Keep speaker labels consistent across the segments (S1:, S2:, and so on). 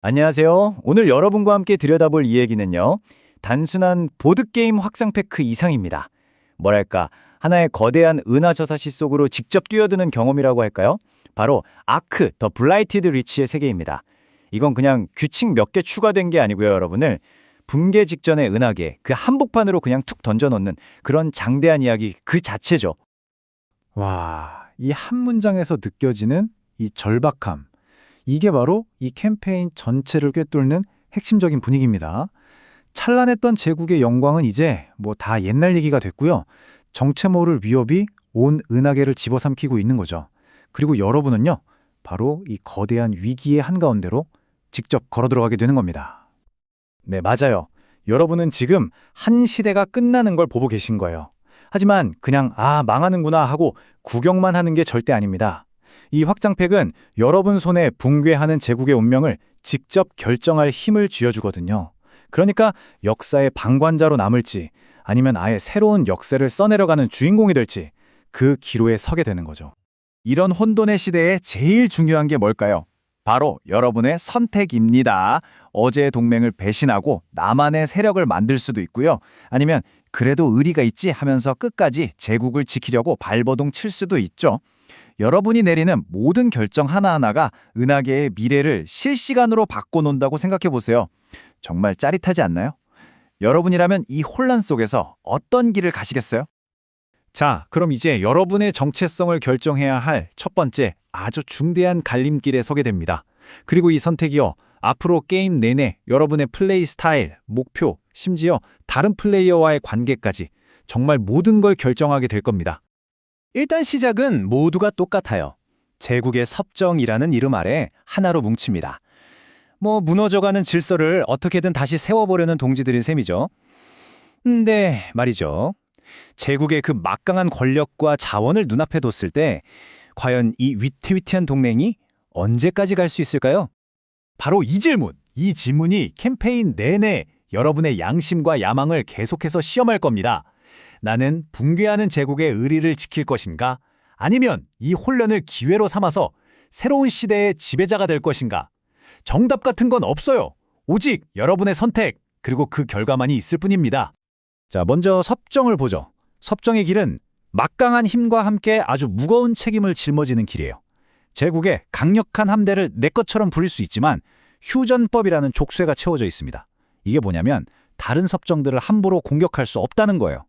S1: 안녕하세요. 오늘 여러분과 함께 들여다볼 이야기는요. 단순한 보드게임 확장 패크 이상입니다. 뭐랄까, 하나의 거대한 은하저사시 속으로 직접 뛰어드는 경험이라고 할까요? 바로 아크, 더 블라이티드 리치의 세계입니다. 이건 그냥 규칙 몇 개 추가된 게 아니고요, 여러분을. 붕괴 직전의 은하계, 그 한복판으로 그냥 툭 던져놓는 그런 장대한 이야기 그 자체죠.
S2: 와, 이 한 문장에서 느껴지는 이 절박함. 이게 바로 이 캠페인 전체를 꿰뚫는 핵심적인 분위기입니다. 찬란했던 제국의 영광은 이제 뭐 다 옛날 얘기가 됐고요. 정체 모를 위협이 온 은하계를 집어삼키고 있는 거죠. 그리고 여러분은요, 바로 이 거대한 위기의 한가운데로 직접 걸어 들어가게 되는 겁니다.
S1: 네, 맞아요. 여러분은 지금 한 시대가 끝나는 걸 보고 계신 거예요. 하지만 그냥 망하는구나 하고 구경만 하는 게 절대 아닙니다. 이 확장팩은 여러분 손에 붕괴하는 제국의 운명을 직접 결정할 힘을 쥐어주거든요. 그러니까 역사의 방관자로 남을지 아니면 아예 새로운 역사를 써내려가는 주인공이 될지 그 기로에 서게 되는 거죠.
S2: 이런 혼돈의 시대에 제일 중요한 게 뭘까요? 바로 여러분의 선택입니다. 어제의 동맹을 배신하고 나만의 세력을 만들 수도 있고요. 아니면 그래도 의리가 있지 하면서 끝까지 제국을 지키려고 발버둥 칠 수도 있죠. 여러분이 내리는 모든 결정 하나하나가 은하계의 미래를 실시간으로 바꿔놓는다고 생각해 보세요. 정말 짜릿하지 않나요? 여러분이라면 이 혼란 속에서 어떤 길을 가시겠어요?
S1: 자, 그럼 이제 여러분의 정체성을 결정해야 할 첫 번째 아주 중대한 갈림길에 서게 됩니다. 그리고 이 선택이요, 앞으로 게임 내내 여러분의 플레이 스타일, 목표, 심지어 다른 플레이어와의 관계까지 정말 모든 걸 결정하게 될 겁니다.
S3: 일단 시작은 모두가 똑같아요. 제국의 섭정이라는 이름 아래 하나로 뭉칩니다. 무너져가는 질서를 어떻게든 다시 세워보려는 동지들인 셈이죠. 근데 말이죠. 제국의 그 막강한 권력과 자원을 눈앞에 뒀을 때 과연 이 위태위태한 동맹이 언제까지 갈 수 있을까요?
S2: 바로 이 질문이 캠페인 내내 여러분의 양심과 야망을 계속해서 시험할 겁니다. 나는 붕괴하는 제국의 의리를 지킬 것인가? 아니면 이 혼란을 기회로 삼아서 새로운 시대의 지배자가 될 것인가? 정답 같은 건 없어요. 오직 여러분의 선택, 그리고 그 결과만이 있을 뿐입니다.
S1: 자, 먼저 섭정을 보죠. 섭정의 길은 막강한 힘과 함께 아주 무거운 책임을 짊어지는 길이에요. 제국의 강력한 함대를 내 것처럼 부릴 수 있지만 휴전법이라는 족쇄가 채워져 있습니다. 이게 뭐냐면 다른 섭정들을 함부로 공격할 수 없다는 거예요.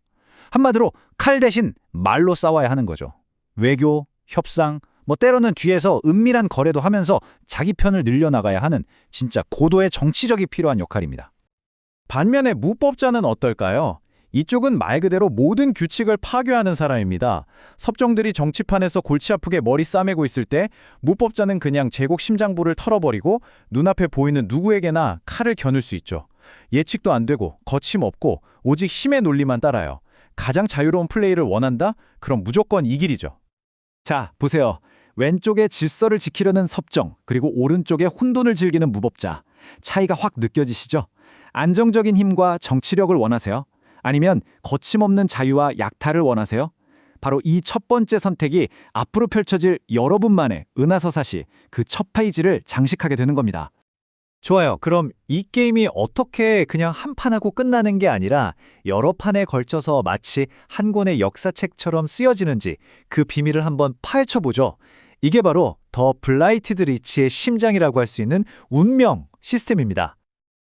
S1: 한마디로 칼 대신 말로 싸워야 하는 거죠. 외교, 협상, 때로는 뒤에서 은밀한 거래도 하면서 자기 편을 늘려나가야 하는 진짜 고도의 정치력이 필요한 역할입니다.
S2: 반면에 무법자는 어떨까요? 이쪽은 말 그대로 모든 규칙을 파괴하는 사람입니다. 섭정들이 정치판에서 골치 아프게 머리 싸매고 있을 때 무법자는 그냥 제국 심장부를 털어버리고 눈앞에 보이는 누구에게나 칼을 겨눌 수 있죠. 예측도 안 되고 거침없고 오직 힘의 논리만 따라요. 가장 자유로운 플레이를 원한다? 그럼 무조건 이 길이죠.
S1: 자, 보세요. 왼쪽에 질서를 지키려는 섭정, 그리고 오른쪽에 혼돈을 즐기는 무법자. 차이가 확 느껴지시죠? 안정적인 힘과 정치력을 원하세요? 아니면 거침없는 자유와 약탈을 원하세요? 바로 이 첫 번째 선택이 앞으로 펼쳐질 여러분만의 은하서사시, 그 첫 페이지를 장식하게 되는 겁니다. 좋아요. 그럼 이 게임이 어떻게 그냥 한 판하고 끝나는 게 아니라 여러 판에 걸쳐서 마치 한 권의 역사책처럼 쓰여지는지 그 비밀을 한번 파헤쳐보죠. 이게 바로 더 블라이티드 리치의 심장이라고 할 수 있는 운명 시스템입니다.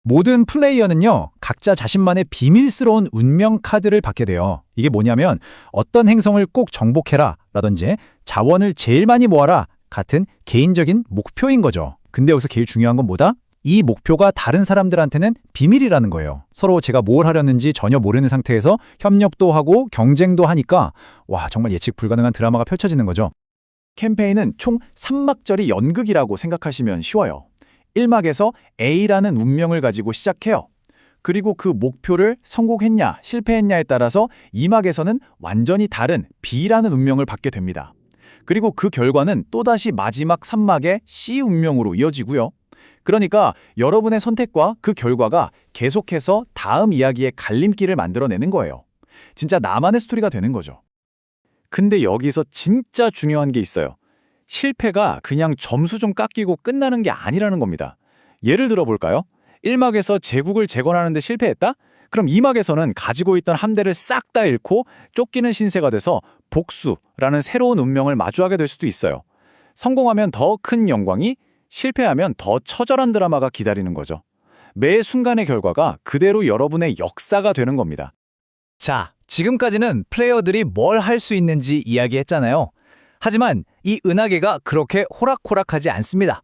S2: 모든 플레이어는요, 각자 자신만의 비밀스러운 운명 카드를 받게 돼요. 이게 뭐냐면 어떤 행성을 꼭 정복해라 라든지 자원을 제일 많이 모아라 같은 개인적인 목표인 거죠. 근데 여기서 제일 중요한 건 뭐다? 이 목표가 다른 사람들한테는 비밀이라는 거예요. 서로 제가 뭘 하려는지 전혀 모르는 상태에서 협력도 하고 경쟁도 하니까 정말 예측 불가능한 드라마가 펼쳐지는 거죠. 캠페인은 총 3막절이 연극이라고 생각하시면 쉬워요. 1막에서 A라는 운명을 가지고 시작해요. 그리고 그 목표를 성공했냐, 실패했냐에 따라서 2막에서는 완전히 다른 B라는 운명을 받게 됩니다. 그리고 그 결과는 또다시 마지막 3막의 C 운명으로 이어지고요. 그러니까 여러분의 선택과 그 결과가 계속해서 다음 이야기의 갈림길을 만들어내는 거예요. 진짜 나만의 스토리가 되는 거죠. 근데 여기서 진짜 중요한 게 있어요. 실패가 그냥 점수 좀 깎이고 끝나는 게 아니라는 겁니다. 예를 들어 볼까요? 1막에서 제국을 재건하는 데 실패했다? 그럼 2막에서는 가지고 있던 함대를 싹 다 잃고 쫓기는 신세가 돼서 복수라는 새로운 운명을 마주하게 될 수도 있어요. 성공하면 더 큰 영광이, 실패하면 더 처절한 드라마가 기다리는 거죠. 매 순간의 결과가 그대로 여러분의 역사가 되는 겁니다.
S4: 자, 지금까지는 플레이어들이 뭘 할 수 있는지 이야기했잖아요. 하지만 이 은하계가 그렇게 호락호락하지 않습니다.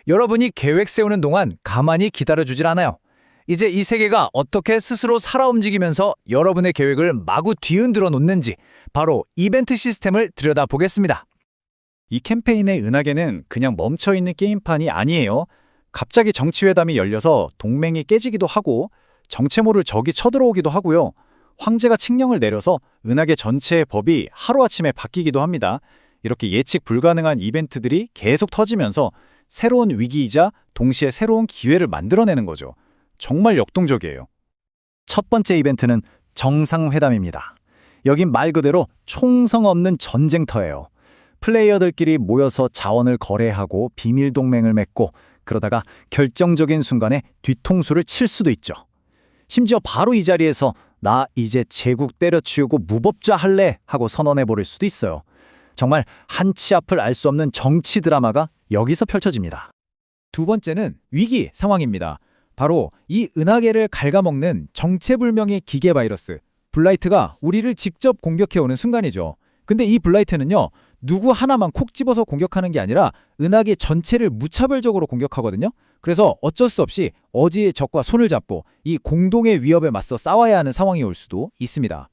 S4: 여러분이 계획 세우는 동안 가만히 기다려주질 않아요. 이제 이 세계가 어떻게 스스로 살아 움직이면서 여러분의 계획을 마구 뒤흔들어 놓는지 바로 이벤트 시스템을 들여다보겠습니다.
S2: 이 캠페인의 은하계는 그냥 멈춰있는 게임판이 아니에요. 갑자기 정치회담이 열려서 동맹이 깨지기도 하고 정체 모를 적이 쳐들어오기도 하고요. 황제가 칙령을 내려서 은하계 전체의 법이 하루아침에 바뀌기도 합니다. 이렇게 예측 불가능한 이벤트들이 계속 터지면서 새로운 위기이자 동시에 새로운 기회를 만들어내는 거죠. 정말 역동적이에요.
S1: 첫 번째 이벤트는 정상회담입니다. 여긴 말 그대로 총성 없는 전쟁터예요. 플레이어들끼리 모여서 자원을 거래하고 비밀 동맹을 맺고 그러다가 결정적인 순간에 뒤통수를 칠 수도 있죠. 심지어 바로 이 자리에서 나 이제 제국 때려치우고 무법자 할래 하고 선언해버릴 수도 있어요. 정말 한치 앞을 알 수 없는 정치 드라마가 여기서 펼쳐집니다.
S4: 두 번째는 위기 상황입니다. 바로 이 은하계를 갉아먹는 정체불명의 기계 바이러스, 블라이트가 우리를 직접 공격해오는 순간이죠. 근데 이 블라이트는요, 누구 하나만 콕 집어서 공격하는 게 아니라 은하계 전체를 무차별적으로 공격하거든요. 그래서 어쩔 수 없이 어지의 적과 손을 잡고 이 공동의 위협에 맞서 싸워야 하는 상황이 올 수도 있습니다.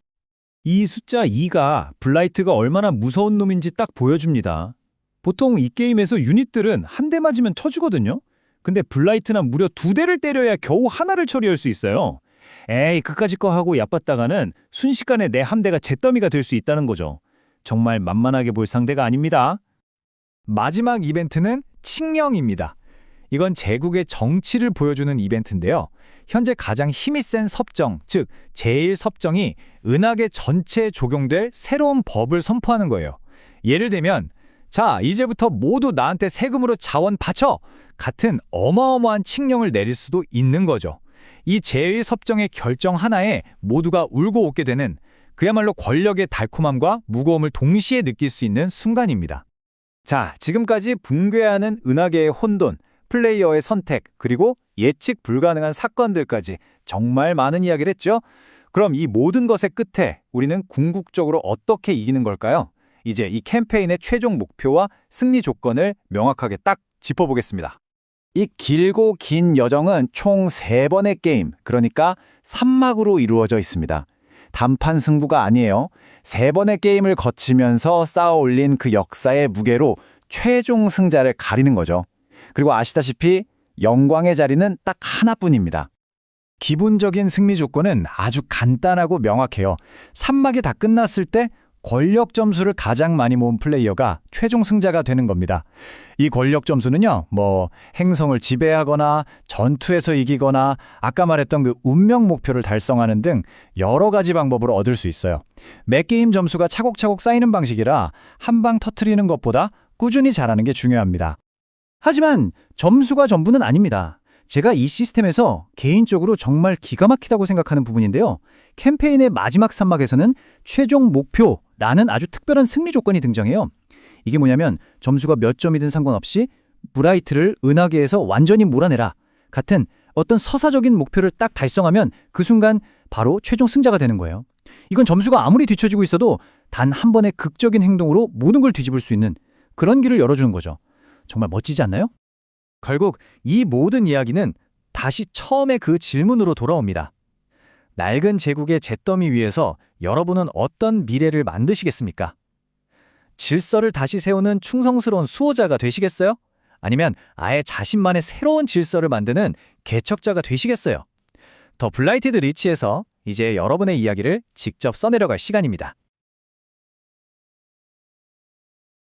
S3: 이 숫자 2가 블라이트가 얼마나 무서운 놈인지 딱 보여줍니다. 보통 이 게임에서 유닛들은 한 대 맞으면 쳐주거든요. 근데 블라이트는 무려 2대를 때려야 겨우 하나를 처리할 수 있어요. 에이, 그까짓 거 하고 얕봤다가는 순식간에 내 함대가 잿더미가 될 수 있다는 거죠. 정말 만만하게 볼 상대가 아닙니다.
S4: 마지막 이벤트는 칙령입니다. 이건 제국의 정치를 보여주는 이벤트인데요. 현재 가장 힘이 센 섭정, 즉 제1섭정이 은하계 전체에 적용될 새로운 법을 선포하는 거예요. 예를 들면 자, 이제부터 모두 나한테 세금으로 자원 바쳐! 같은 어마어마한 칙령을 내릴 수도 있는 거죠. 이 제1섭정의 결정 하나에 모두가 울고 웃게 되는 그야말로 권력의 달콤함과 무거움을 동시에 느낄 수 있는 순간입니다.
S2: 자, 지금까지 붕괴하는 은하계의 혼돈, 플레이어의 선택, 그리고 예측 불가능한 사건들까지 정말 많은 이야기를 했죠? 그럼 이 모든 것의 끝에 우리는 궁극적으로 어떻게 이기는 걸까요? 이제 이 캠페인의 최종 목표와 승리 조건을 명확하게 딱 짚어보겠습니다. 이 길고 긴 여정은 총 3번의 게임, 그러니까 3막으로 이루어져 있습니다. 단판 승부가 아니에요. 3번의 게임을 거치면서 쌓아 올린 그 역사의 무게로 최종 승자를 가리는 거죠. 그리고 아시다시피 영광의 자리는 딱 하나뿐입니다.
S4: 기본적인 승리 조건은 아주 간단하고 명확해요. 3막이 다 끝났을 때 권력 점수를 가장 많이 모은 플레이어가 최종 승자가 되는 겁니다. 이 권력 점수는요, 행성을 지배하거나 전투에서 이기거나 아까 말했던 그 운명 목표를 달성하는 등 여러 가지 방법으로 얻을 수 있어요. 매 게임 점수가 차곡차곡 쌓이는 방식이라 한 방 터트리는 것보다 꾸준히 잘하는 게 중요합니다.
S1: 하지만 점수가 전부는 아닙니다. 제가 이 시스템에서 개인적으로 정말 기가 막히다고 생각하는 부분인데요. 캠페인의 마지막 3막에서는 최종 목표라는 아주 특별한 승리 조건이 등장해요. 이게 뭐냐면 점수가 몇 점이든 상관없이 브라이트를 은하계에서 완전히 몰아내라 같은 어떤 서사적인 목표를 딱 달성하면 그 순간 바로 최종 승자가 되는 거예요. 이건 점수가 아무리 뒤처지고 있어도 단 한 번의 극적인 행동으로 모든 걸 뒤집을 수 있는 그런 길을 열어주는 거죠. 정말 멋지지 않나요? 결국 이 모든 이야기는 다시 처음의 그 질문으로 돌아옵니다. 낡은 제국의 잿더미 위에서 여러분은 어떤 미래를 만드시겠습니까? 질서를 다시 세우는 충성스러운 수호자가 되시겠어요? 아니면 아예 자신만의 새로운 질서를 만드는 개척자가 되시겠어요? 더 블라이티드 리치에서 이제 여러분의 이야기를 직접 써내려갈 시간입니다.